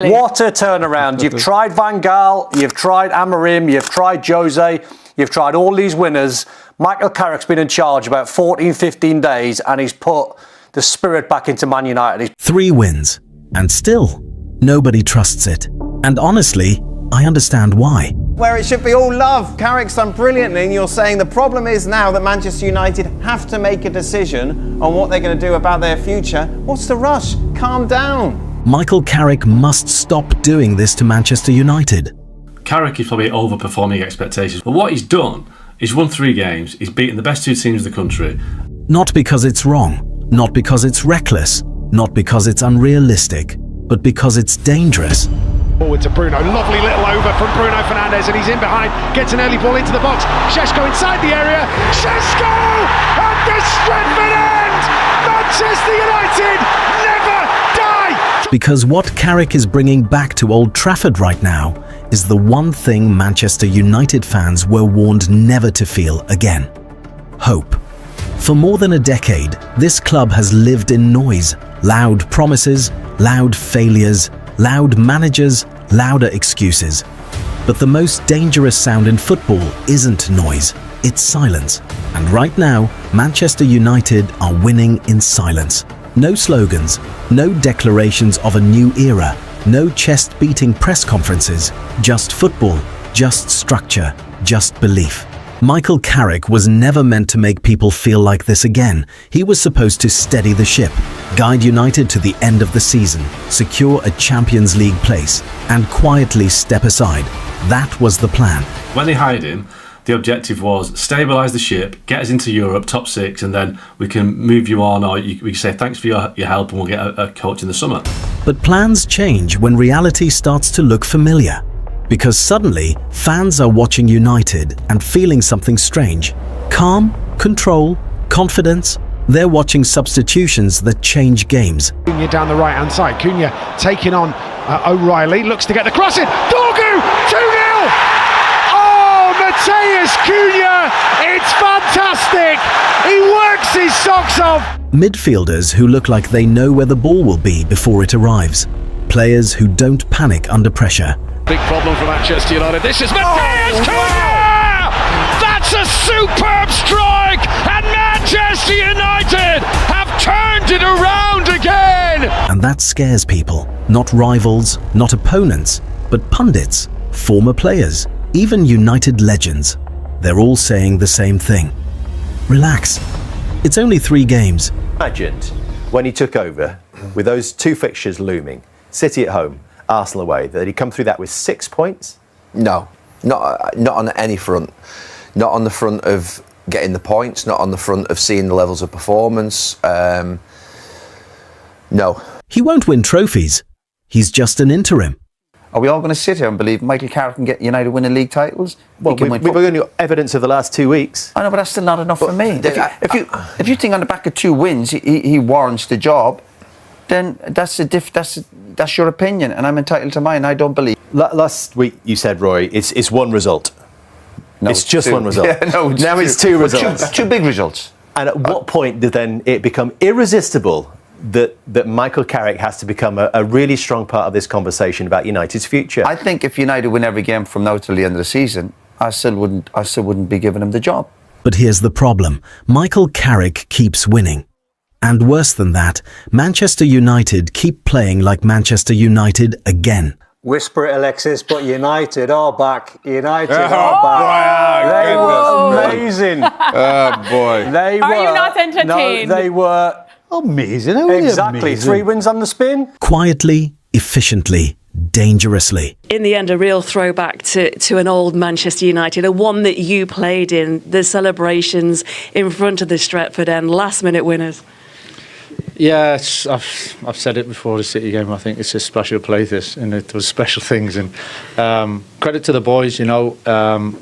What a turnaround. You've tried Van Gaal, you've tried Amorim, you've tried Jose, you've tried all these winners. Michael Carrick's been in charge about 14, 15 days and he's put the spirit back into Man United. 3 wins, and still, nobody trusts it. And honestly, I understand why. Where it should be all love. Carrick's done brilliantly, and you're saying the problem is now that Manchester United have to make a decision on what they're going to do about their future. What's the rush? Calm down. Michael Carrick must stop doing this to Manchester United. Carrick is probably overperforming expectations, but what he's done is won 3 games, he's beaten the best 2 teams in the country. Not because it's wrong, not because it's reckless, not because it's unrealistic, but because it's dangerous. Forward to Bruno, lovely little over from Bruno Fernandes, and he's in behind, gets an early ball into the box. Šeško inside the area, Šeško at the Stretford end! Manchester United never die! Because what Carrick is bringing back to Old Trafford right now is the one thing Manchester United fans were warned never to feel again: hope. For more than a decade, this club has lived in noise, loud promises, loud failures, loud managers, louder excuses. But the most dangerous sound in football isn't noise, it's silence. And right now, Manchester United are winning in silence. No slogans, no declarations of a new era, no chest-beating press conferences, just football, just structure, just belief. Michael Carrick was never meant to make people feel like this again. He was supposed to steady the ship, guide United to the end of the season, secure a Champions League place, and quietly step aside. That was the plan. When they hired him, the objective was stabilise the ship, get us into Europe, top 6, and then we can move you on, or we say thanks for your help and we'll get a coach in the summer. But plans change when reality starts to look familiar. Because suddenly, fans are watching United and feeling something strange. Calm, control, confidence. They're watching substitutions that change games. Cunha down the right-hand side. Cunha taking on O'Reilly, looks to get the cross in. Dorgu, 2-0! Oh, Mateus Cunha! It's fantastic! He works his socks off! Midfielders who look like they know where the ball will be before it arrives. Players who don't panic under pressure. Big problem for Manchester United. This is Mateus Cunha! That's a superb strike! And Manchester United have turned it around again! And that scares people. Not rivals, not opponents, but pundits, former players, even United legends. They're all saying the same thing. Relax. It's only 3 games. Imagined when he took over, with those 2 fixtures looming, City at home, Arsenal away, that he'd come through that with 6 points? No, not on any front. Not on the front of getting the points, not on the front of seeing the levels of performance. No. He won't win trophies. He's just an interim. Are we all going to sit here and believe Michael Carrick can get United winning league titles? Well, we've only got evidence of the last 2 weeks. I know, but that's still not enough for me. If you think on the back of 2 wins he warrants the job, then that's your opinion, and I'm entitled to mine. I don't believe. Last week you said, Roy, it's 1 result. No, it's just 2. 1 result. Yeah, no, now it's 2 results. 2 big results. And at what point did then it become irresistible that Michael Carrick has to become a really strong part of this conversation about United's future? I think if United win every game from now till the end of the season, I still wouldn't be giving him the job. But here's the problem. Michael Carrick keeps winning. And worse than that, Manchester United keep playing like Manchester United again. Whisper it, Alexis, but United are back. United are back. They were amazing. Oh, boy. They are you not entertained? No, they were amazing. Exactly. Amazing. 3 wins on the spin. Quietly, efficiently, dangerously. In the end, a real throwback to an old Manchester United, a one that you played in, the celebrations in front of the Stretford end, last-minute winners. Yeah, I've said it before the City game. I think it's a special place, this, and it was special things. And credit to the boys. You know,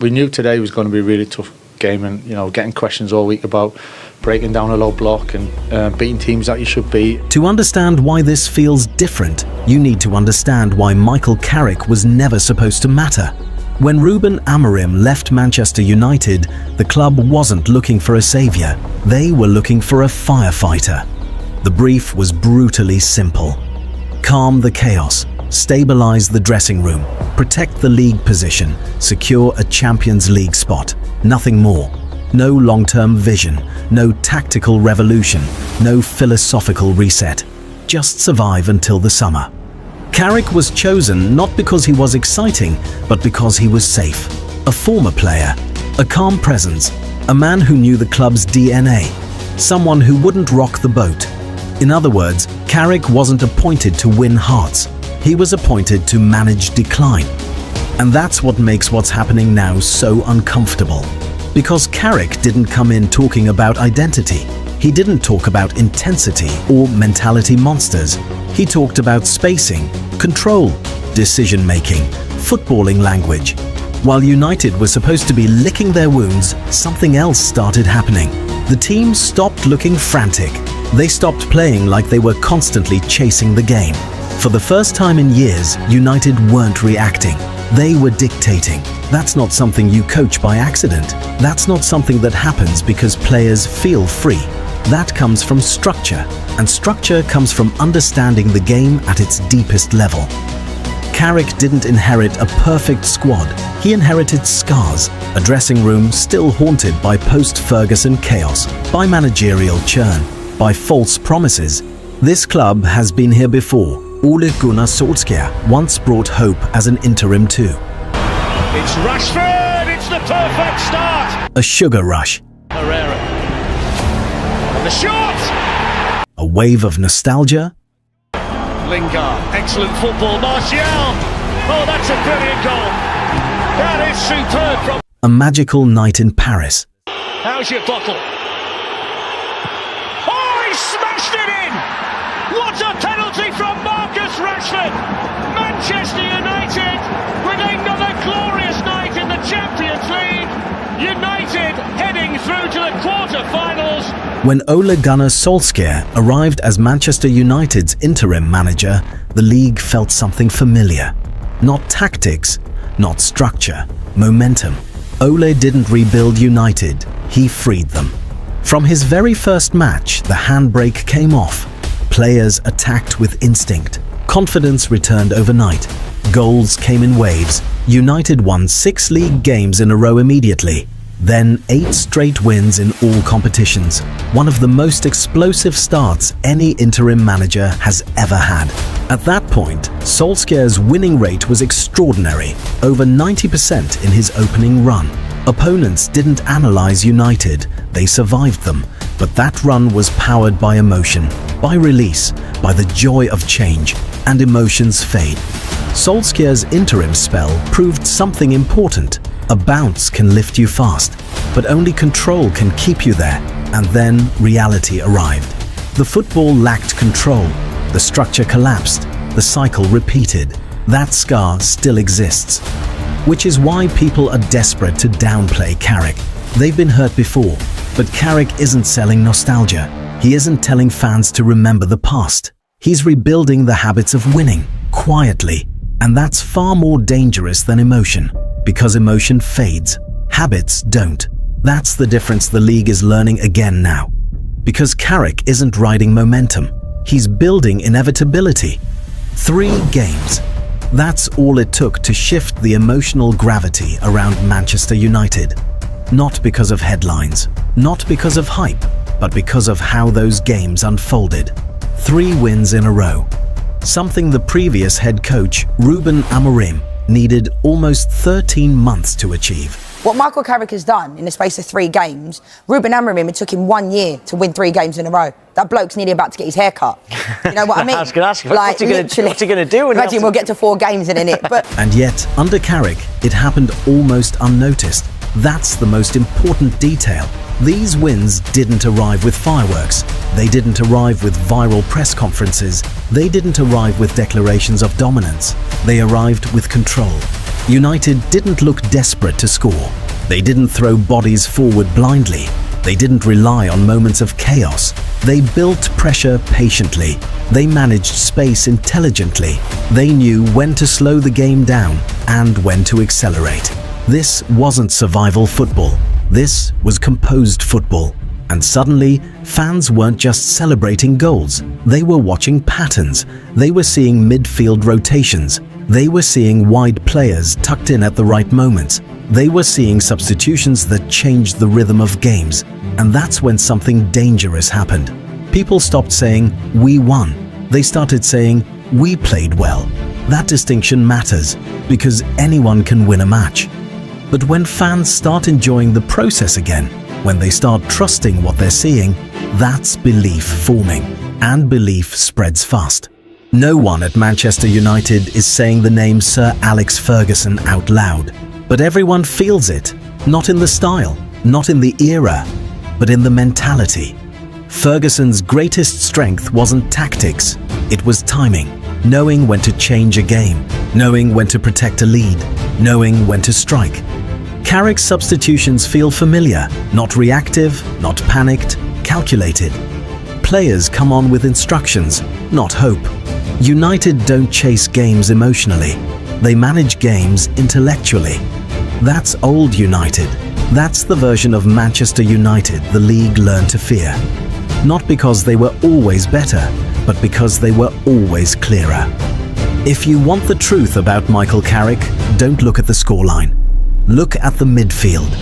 we knew today was going to be a really tough game, and getting questions all week about breaking down a low block and beating teams that you should beat. To understand why this feels different, you need to understand why Michael Carrick was never supposed to matter. When Ruben Amorim left Manchester United, the club wasn't looking for a saviour. They were looking for a firefighter. The brief was brutally simple. Calm the chaos, Stabilize the dressing room, protect the league position, secure a Champions League spot. Nothing more. No long-term vision, no tactical revolution, no philosophical reset. Just survive until the summer. Carrick was chosen not because he was exciting, but because he was safe. A former player, a calm presence, a man who knew the club's DNA, someone who wouldn't rock the boat. In other words, Carrick wasn't appointed to win hearts. He was appointed to manage decline. And that's what makes what's happening now so uncomfortable. Because Carrick didn't come in talking about identity. He didn't talk about intensity or mentality monsters. He talked about spacing, control, decision-making, footballing language. While United were supposed to be licking their wounds, something else started happening. The team stopped looking frantic. They stopped playing like they were constantly chasing the game. For the first time in years, United weren't reacting. They were dictating. That's not something you coach by accident. That's not something that happens because players feel free. That comes from structure, and structure comes from understanding the game at its deepest level. Carrick didn't inherit a perfect squad. He inherited scars, a dressing room still haunted by post-Ferguson chaos, by managerial churn, by false promises. This club has been here before. Ole Gunnar Solskjaer once brought hope as an interim too. It's Rashford, it's the perfect start. A sugar rush. Herrera. And the shot! A wave of nostalgia. Lingard, excellent football. Martial! Oh, that's a brilliant goal. That is superb from... A magical night in Paris. How's your bottle? Oh, he smashed it in! What a penalty from Marcus Rashford! Manchester United with another glorious night in the Champions League. United heading through to the quarter-finals. When Ole Gunnar Solskjaer arrived as Manchester United's interim manager, the league felt something familiar. Not tactics, not structure, momentum. Ole didn't rebuild United, he freed them. From his very first match, the handbrake came off. Players attacked with instinct. Confidence returned overnight. Goals came in waves. United won 6 league games in a row immediately. Then 8 straight wins in all competitions. One of the most explosive starts any interim manager has ever had. At that point, Solskjaer's winning rate was extraordinary, over 90% in his opening run. Opponents didn't analyze United, they survived them. But that run was powered by emotion, by release, by the joy of change, and emotions fade. Solskjaer's interim spell proved something important. A bounce can lift you fast, but only control can keep you there. And then reality arrived. The football lacked control. The structure collapsed. The cycle repeated. That scar still exists. Which is why people are desperate to downplay Carrick. They've been hurt before, but Carrick isn't selling nostalgia. He isn't telling fans to remember the past. He's rebuilding the habits of winning, quietly. And that's far more dangerous than emotion, because emotion fades. Habits don't. That's the difference the league is learning again now. Because Carrick isn't riding momentum. He's building inevitability. 3 games. That's all it took to shift the emotional gravity around Manchester United. Not because of headlines, not because of hype, but because of how those games unfolded. 3 wins in a row. Something the previous head coach, Ruben Amorim, needed almost 13 months to achieve. What Michael Carrick has done in the space of 3 games, Ruben Amorim, it took him 1 year to win 3 games in a row. That bloke's nearly about to get his hair cut. You know what I mean? I was going to ask you, what's he going to do? Imagine we'll get to 4 games in it. But And yet, under Carrick, it happened almost unnoticed. That's the most important detail. These wins didn't arrive with fireworks. They didn't arrive with viral press conferences. They didn't arrive with declarations of dominance. They arrived with control. United didn't look desperate to score. They didn't throw bodies forward blindly. They didn't rely on moments of chaos. They built pressure patiently. They managed space intelligently. They knew when to slow the game down and when to accelerate. This wasn't survival football. This was composed football. And suddenly, fans weren't just celebrating goals. They were watching patterns. They were seeing midfield rotations. They were seeing wide players tucked in at the right moments. They were seeing substitutions that changed the rhythm of games. And that's when something dangerous happened. People stopped saying, "We won." They started saying, "We played well." That distinction matters, because anyone can win a match. But when fans start enjoying the process again, when they start trusting what they're seeing, that's belief forming. And belief spreads fast. No one at Manchester United is saying the name Sir Alex Ferguson out loud. But everyone feels it, not in the style, not in the era, but in the mentality. Ferguson's greatest strength wasn't tactics, it was timing. Knowing when to change a game, knowing when to protect a lead, knowing when to strike. Carrick's substitutions feel familiar, not reactive, not panicked, calculated. Players come on with instructions, not hope. United don't chase games emotionally. They manage games intellectually. That's old United. That's the version of Manchester United the league learned to fear. Not because they were always better, but because they were always clearer. If you want the truth about Michael Carrick, don't look at the scoreline. Look at the midfield.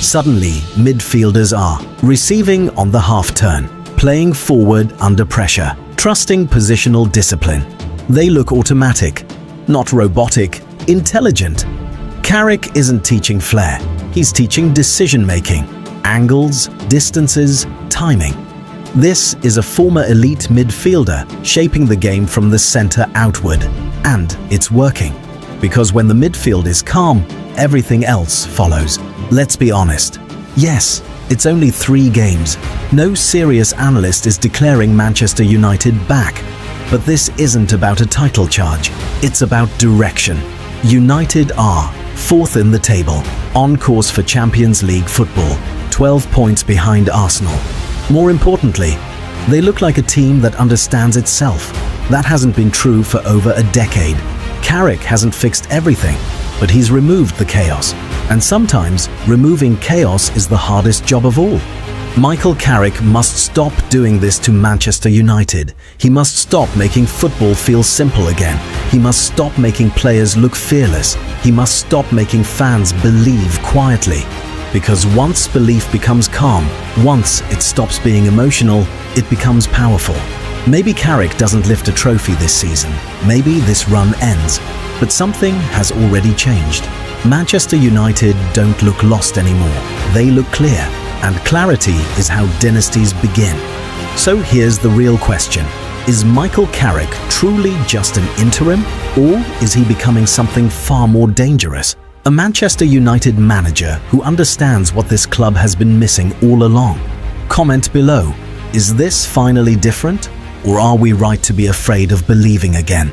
Suddenly, midfielders are receiving on the half-turn, playing forward under pressure, trusting positional discipline. They look automatic, not robotic, intelligent. Carrick isn't teaching flair. He's teaching decision-making, angles, distances, timing. This is a former elite midfielder shaping the game from the centre outward. And it's working. Because when the midfield is calm, everything else follows. Let's be honest. Yes, it's only 3 games. No serious analyst is declaring Manchester United back. But this isn't about a title charge. It's about direction. United are 4th in the table, on course for Champions League football, 12 points behind Arsenal. More importantly, they look like a team that understands itself. That hasn't been true for over a decade. Carrick hasn't fixed everything, but he's removed the chaos. And sometimes, removing chaos is the hardest job of all. Michael Carrick must stop doing this to Manchester United. He must stop making football feel simple again. He must stop making players look fearless. He must stop making fans believe quietly. Because once belief becomes calm, once it stops being emotional, it becomes powerful. Maybe Carrick doesn't lift a trophy this season. Maybe this run ends. But something has already changed. Manchester United don't look lost anymore. They look clear. And clarity is how dynasties begin. So here's the real question. Is Michael Carrick truly just an interim? Or is he becoming something far more dangerous? A Manchester United manager who understands what this club has been missing all along. Comment below. Is this finally different? Or are we right to be afraid of believing again?